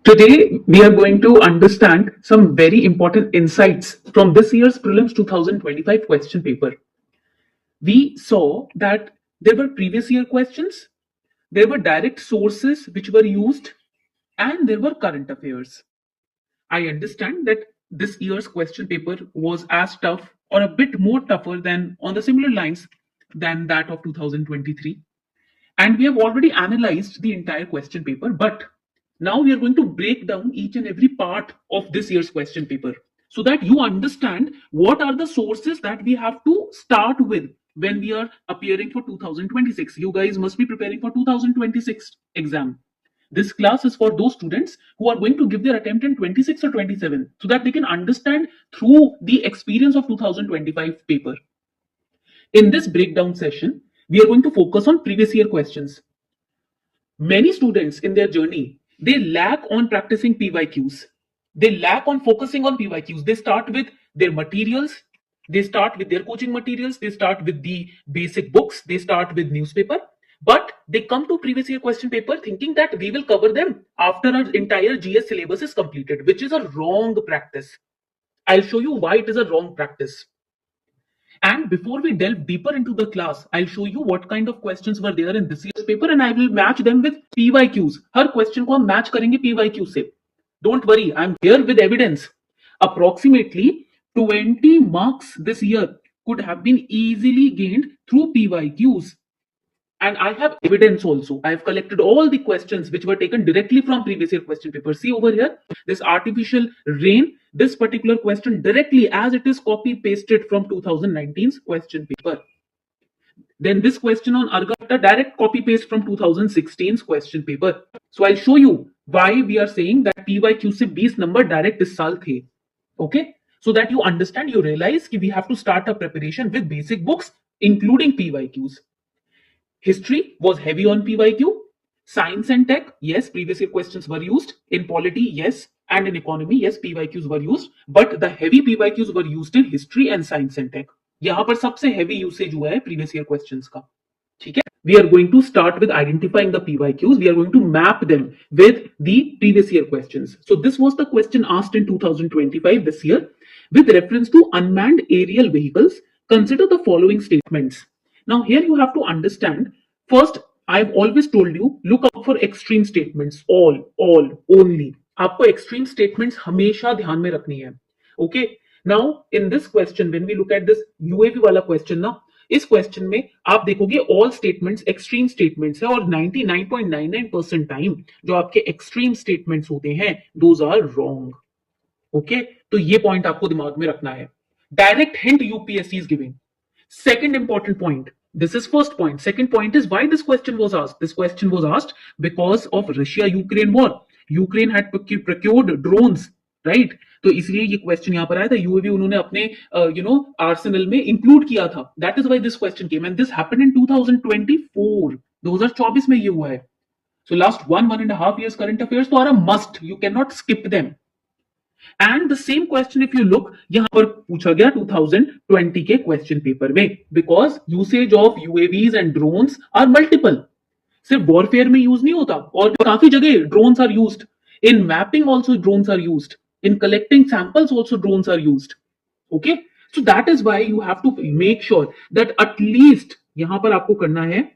Today, we are going to understand some very important insights from this year's Prelims 2025 question paper. We saw that there were previous year questions, there were direct sources which were used, and there were current affairs. I understand that this year's question paper was as tough or a bit more tougher than on the similar lines than that of 2023. And we have already analyzed the entire question paper, but now we are going to break down each and every part of this year's question paper so that you understand what are the sources that we have to start with when we are appearing for 2026. You guys must be preparing for 2026 exam. This class is for those students who are going to give their attempt in 26 or 27 so that they can understand through the experience of 2025 paper. In this breakdown session, we are going to focus on previous year questions. Many students in their journey, they lack on practicing PYQs. They lack on focusing on PYQs. They start with their materials. They start with their coaching materials. They start with the basic books. They start with newspaper. But they come to previous year question paper thinking that we will cover them after our entire GS syllabus is completed, which is a wrong practice. I'll show you why it is a wrong practice. And before we delve deeper into the class, I'll show you what kind of questions were there in this year's paper and I will match them with PYQs. Her question को हम match करेंगे PYQ से. Don't worry, I'm here with evidence. Approximately 20 marks this year could have been easily gained through PYQs. And I have evidence also. I have collected all the questions which were taken directly from previous year question paper. See over here, this artificial rain, this particular question directly as it is copy pasted from 2019's question paper. Then this question on Argata, direct copy paste from 2016's question paper. So I'll show you why we are saying that PYQ से 20 number direct इस साल थे. Okay? So that you understand, you realize that we have to start a preparation with basic books, including PYQs. History was heavy on PYQ. Science and tech, yes, previous year questions were used. In polity, yes. And in economy, yes, PYQs were used. But the heavy PYQs were used in history and science and tech. यहाँ पर सबसे heavy usage हुआ है previous year questions का. ठीक है? We are going to start with identifying the PYQs. We are going to map them with the previous year questions. So this was the question asked in 2025 this year. With reference to unmanned aerial vehicles, consider the following statements. Now here you have to understand, first I've always told you, look out for extreme statements, all, only. आपको extreme statements हमेशा ध्यान में रखनी है. Okay? Now in this question, when we look at this UAV वाला question ना, इस question में आप देखोगे all statements extreme statements है और 99.99% टाइम जो आपके extreme statements होते हैं, those are wrong. Okay? तो ये point आपको दिमाग में रखना है. Direct hint UPSC is giving. Second important point. This is first point. Second point is why this question was asked. This question was asked because of Russia-Ukraine war. Ukraine had procured drones, right? तो इसलिए ये question यहाँ पर आया था. UAV उन्होंने अपने arsenal में include किया था. That is why this question came, and this happened in 2024. 2024 में ये हुआ है. So last 1.5 years current affairs तो are a must. You cannot skip them. And the same question if you look यहाँ पर पूछा गया 2020 के question paper में, because usage of UAVs and drones are multiple. सिर्फ warfare में use नहीं होता और काफी जगह drones are used. In mapping also drones are used. In collecting samples also drones are used. Okay? So that is why you have to make sure that at least यहाँ पर आपको करना है,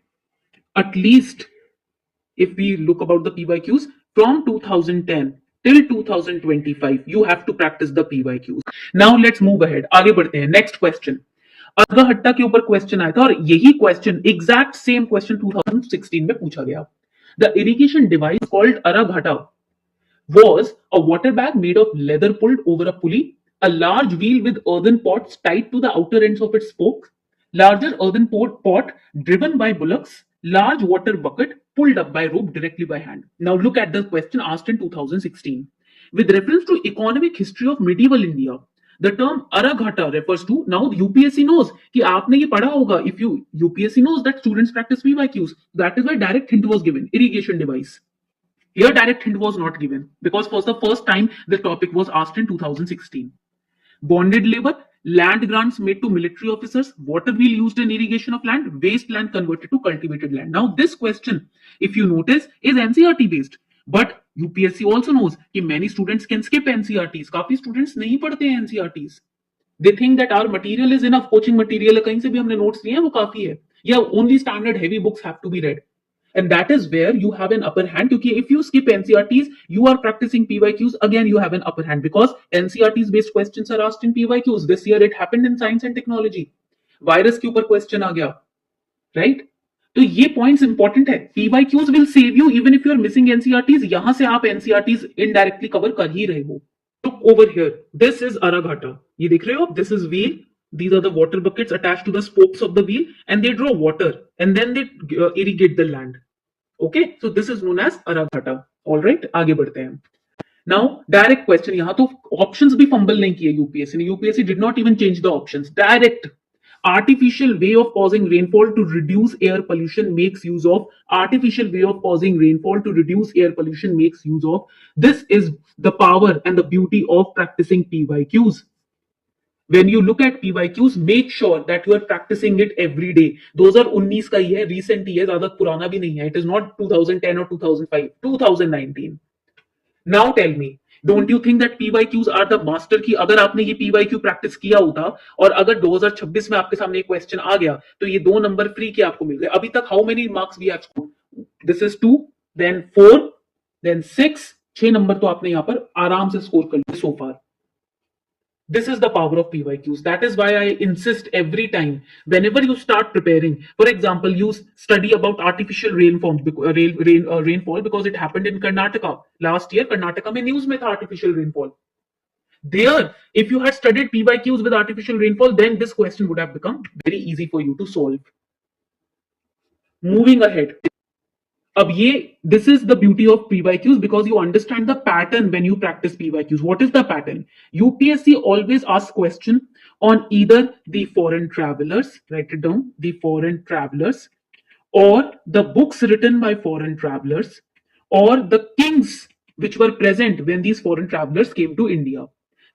at least if we look about the PYQs from 2010 till 2025, you have to practice the PYQs. Now let's move ahead. आगे बढ़ते हैं. Next question. अर्घहट्टा के ऊपर क्वेश्चन आया था और यही क्वेश्चन एग्जैक्ट सेम क्वेश्चन 2016 में पूछा गया. The irrigation device called Araghatta was a water bag made of leather pulled over a pulley, a large wheel with earthen pots tied to the outer ends of its spokes, larger earthen pot driven by bullocks, large water bucket pulled up by rope directly by hand. Now look at the question asked in 2016. With reference to economic history of medieval India, the term Araghatta refers to, now UPSC knows कि आपने ये पढ़ा होगा. If UPSC knows that students practice PYQs, that is why direct hint was given, irrigation device. Here direct hint was not given because for the first time the topic was asked in 2016. Bonded labor, land grants made to military officers, water wheel used in irrigation of land, waste land converted to cultivated land. Now this question, if you notice, is NCERT based. But UPSC also knows कि many students can skip NCERTs, काफी students नहीं पढ़ते हैं NCERTs, they think that our material is enough, coaching material है, कहीं से भी हमने नोट्स लिए हैं वो काफी है, या only standard heavy books have to be read, and that is where you have an upper hand, क्योंकि if you skip NCERTs you are practicing PYQs, again you have an upper hand because NCERTs based questions are asked in PYQs. This year it happened in science and technology, virus के ऊपर question आ गया, right? तो ये points important है, PYQs will save you even if you are missing NCERTs, यहां से आप NCERTs indirectly cover कर ही रहे हो. Look over here, this is Araghata, ये देख रहे हो, this is wheel, these are the water buckets attached to the spokes of the wheel and they draw water and then they irrigate the land. Okay, so this is known as Araghata. All right, आगे बढ़ते हैं. Now direct question, यहां तो options भी fumble नहीं किए UPSC ने, UPSC did not even change the options, direct artificial way of causing rainfall to reduce air pollution makes use of, artificial way of causing rainfall to reduce air pollution makes use of. This is the power and the beauty of practicing PYQs. When you look at PYQs, make sure that you are practicing it every day. 2019 का ही है, recent ही है, ज्यादा पुराना भी नहीं है. It is not 2010 or 2005, 2019. Now tell me, don't you think that PYQs are the master की, अगर आपने ये PYQ प्रैक्टिस किया होता और अगर 2026 में आपके सामने एक क्वेश्चन आ गया तो ये 2 नंबर फ्री के आपको मिल गए. अभी तक how many marks we have scored? This is 2, then 4, then 6, 6 number तो आपने यहां पर आराम से स्कोर कर लिया सो फार. This is the power of PYQs. That is why I insist every time, whenever you start preparing, for example, you study about artificial rainfall because it happened in Karnataka. Last year, Karnataka mein news mein tha artificial rainfall. There, if you had studied PYQs with artificial rainfall, then this question would have become very easy for you to solve. Moving ahead. अब ये, this is the beauty of PYQs because you understand the pattern when you practice PYQs. What is the pattern? UPSC always asks question on either the foreign travelers, write it down, the foreign travelers, or the books written by foreign travelers, or the kings which were present when these foreign travelers came to India.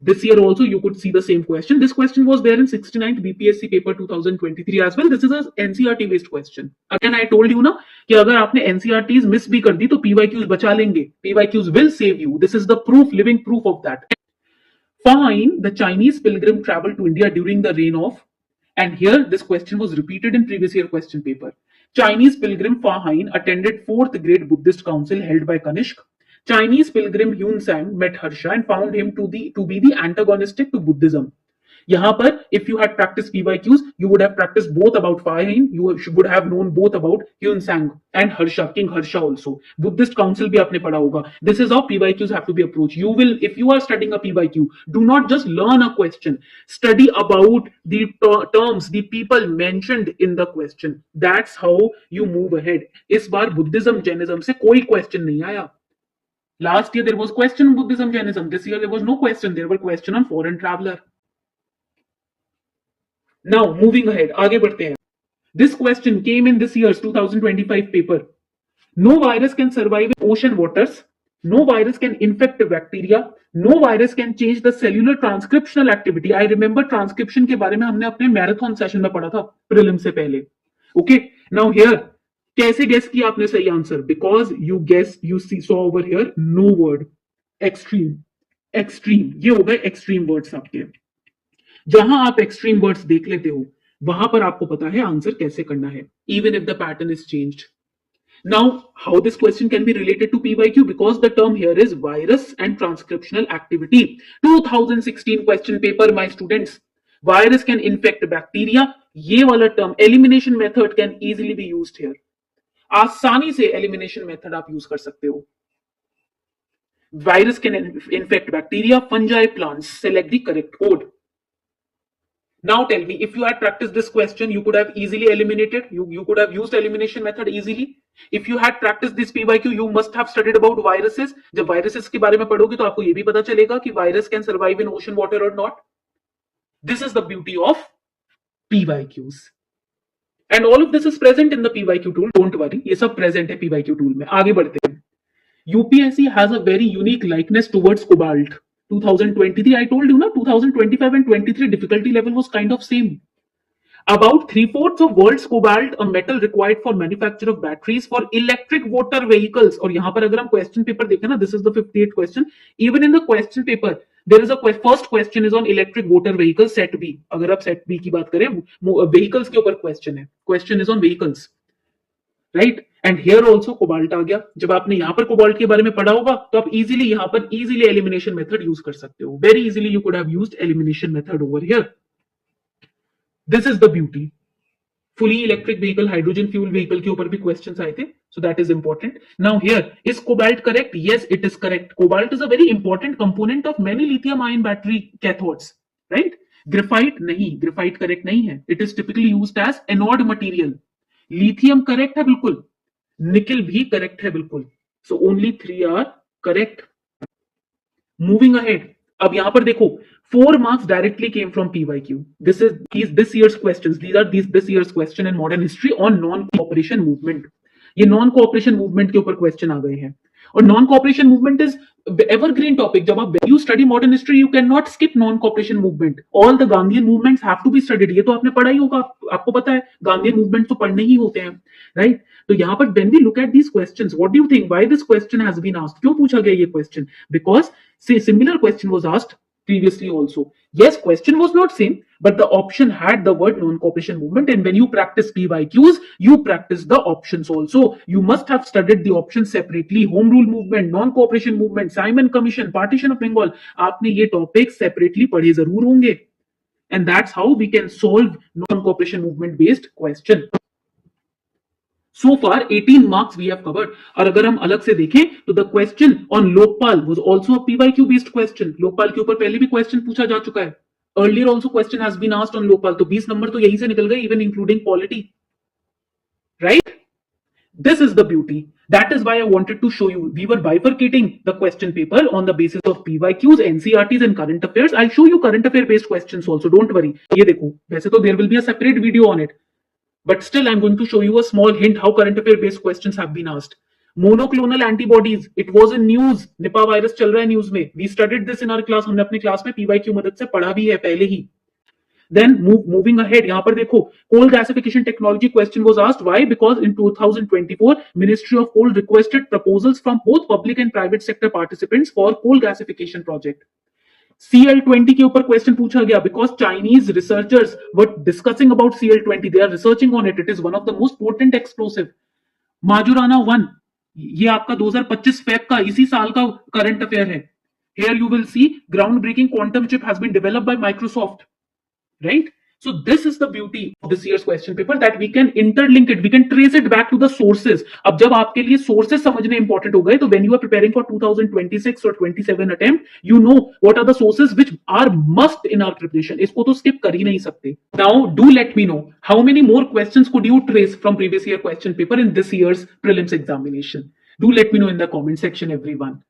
This year also you could see the same question. This question was there in 69th BPSC paper 2023 as well. This is a NCERT based question. Again I told you ना कि अगर आपने NCERTs miss भी कर दी तो PYQs बचा लेंगे. PYQs will save you. This is the proof, living proof of that. Fine, the Chinese pilgrim traveled to India during the reign of, and here this question was repeated in previous year question paper. Chinese pilgrim Fa Hein attended 4th Great Buddhist Council held by Kanishk. Chinese pilgrim Yun Sang met Harsha and found him to be the antagonistic to Buddhism. यहाँ पर if you had practiced PYQs, you would have practiced both about Fa Hein, you would have known both about Yun Sang and Harsha, King Harsha also. Buddhist Council भी आपने पढ़ा होगा. This is how PYQs have to be approached. You will, if you are studying a PYQ, do not just learn a question. Study about the terms, the people mentioned in the question. That's how you move ahead. इस बार Buddhism, Jainism से कोई question नहीं आया. Last year there was question on Buddhism, Jainism. This year there was no question. There were question on foreign traveler. Now moving ahead, आगे बढ़ते हैं. This question came in this year's 2025 paper. No virus can survive in ocean waters. No virus can infect bacteria. No virus can change the cellular transcriptional activity. I remember transcription के बारे में हमने अपने marathon session में पढ़ा था prelim से पहले. Okay, now here कैसे गेस किया आपने सही answer? Because you guess, you saw over here no word, extreme. Extreme, ये हो गए एक्सट्रीम वर्ड्स आपके. जहां आप एक्सट्रीम वर्ड्स देख लेते हो वहां पर आपको पता है आंसर कैसे करना है, even if the pattern is changed. Now, how this question can be related to PYQ? Because the term here is virus and transcriptional activity. 2016 question paper, my students. Virus can infect bacteria. ये वाला term, elimination method can easily be used here. आसानी से elimination method आप use कर सकते हो. Virus can infect bacteria, fungi, plants. Select the correct code. Now tell me, if you had practiced this question, you could have easily eliminated. You could have used elimination method easily. If you had practiced this PYQ, you must have studied about viruses. जब viruses के बारे में पढ़ोगे तो आपको ये भी पता चलेगा कि virus can survive in ocean water or not. This is the beauty of PYQs. And all of this is present in the PYQ tool. Don't worry, ये सब present है PYQ tool में. आगे बढ़ते हैं. UPSC has a very unique likeness towards cobalt. 2023, I told you na, 2025 and 23 difficulty level was kind of same. About 3/4 of world's cobalt, a metal required for manufacture of batteries for electric motor vehicles. और यहाँ पर अगर हम question paper देखें ना, this is the 58th question. Even in the question paper, there is a first question is on electric motor vehicles set B. अगर आप set B की बात करें, vehicles के ऊपर question है. Question is on vehicles, right? And here also cobalt आ गया. जब आपने यहाँ पर cobalt के बारे में पढ़ा होगा, तो आप easily यहाँ पर easily elimination method use कर सकते हो. Very easily you could have used elimination method over here. This is the beauty. Fully electric vehicle, hydrogen fuel vehicle के ऊपर भी questions आए थे, so that is important. Now here, is cobalt correct? Yes, it is correct. Cobalt is a very important component of many lithium-ion battery cathodes, right? Graphite नहीं, graphite correct नहीं है. It is typically used as anode material. Lithium correct है बिल्कुल. Nickel भी correct है बिल्कुल. So only 3 are correct. Moving ahead. अब यहां पर देखो, 4 marks directly came from PYQ. This is this year's questions. These are this year's question in modern history on non-cooperation movement. ये non-cooperation movement के ऊपर question आ गए हैं. और non-cooperation movement is evergreen topic. जब आप you study modern history, you cannot skip non-cooperation movement. All the Gandhian movements have to be studied. ये तो आपने पढ़ा ही होगा, आपको पता है Gandhian movement तो पढ़ने ही होते हैं, right? तो यहाँ पर when we look at these questions, what do you think? Why this question has been asked? क्यों पूछा गया ये question? Because say similar question was asked previously also. Yes, question was not same, but the option had the word non-cooperation movement, and when you practice PYQs, you practice the options also. You must have studied the options separately. Home rule movement, non-cooperation movement, Simon Commission, partition of Bengal. आपने ये topics separately पढ़े जरूर होंगे, and that's how we can solve non-cooperation movement based question. So far 18 marks we have covered. और अगर हम अलग से देखें तो the question on Lokpal was also a PYQ based question. Lokpal के ऊपर पहले भी question पूछा जा चुका है. Earlier also question has been asked on Lokpal. तो 20 नंबर तो यहीं से निकल गए, even including polity, right? This is the beauty. That is why I wanted to show you. We were bifurcating the question paper on the basis of PYQs, NCRTs and current affairs. I'll show you current affair based questions also. Don't worry. ये देखो, वैसे तो there will be a separate video on it. But still, I'm going to show you a small hint how current affair based questions have been asked. Monoclonal antibodies, it was in news. Nipah virus चल रहा है news में. We studied this in our class. हमने अपने class में PYQ मदद से पढ़ा भी है पहले ही. Then moving ahead, यहाँ पर देखो, coal gasification technology question was asked. Why? Because in 2024, Ministry of Coal requested proposals from both public and private sector participants for coal gasification project. CL20 के ऊपर क्वेश्चन पूछा गया because Chinese researchers were discussing about CL20. They are researching on it. It is one of the most potent explosive. Majorana 1, ये आपका 2025 Feb का इसी साल का करंट अफेयर है. Here you will see groundbreaking quantum chip has been developed by Microsoft, right? So this is the beauty of this year's question paper, that we can interlink it, we can trace it back to the sources. अब जब आपके लिए sources समझने important हो गए, तो when you are preparing for 2026 or 27 attempt, you know what are the sources which are must in our preparation. इसको तो skip कर ही नहीं सकते. Now do let me know how many more questions could you trace from previous year question paper in this year's prelims examination. Do let me know in the comment section, everyone.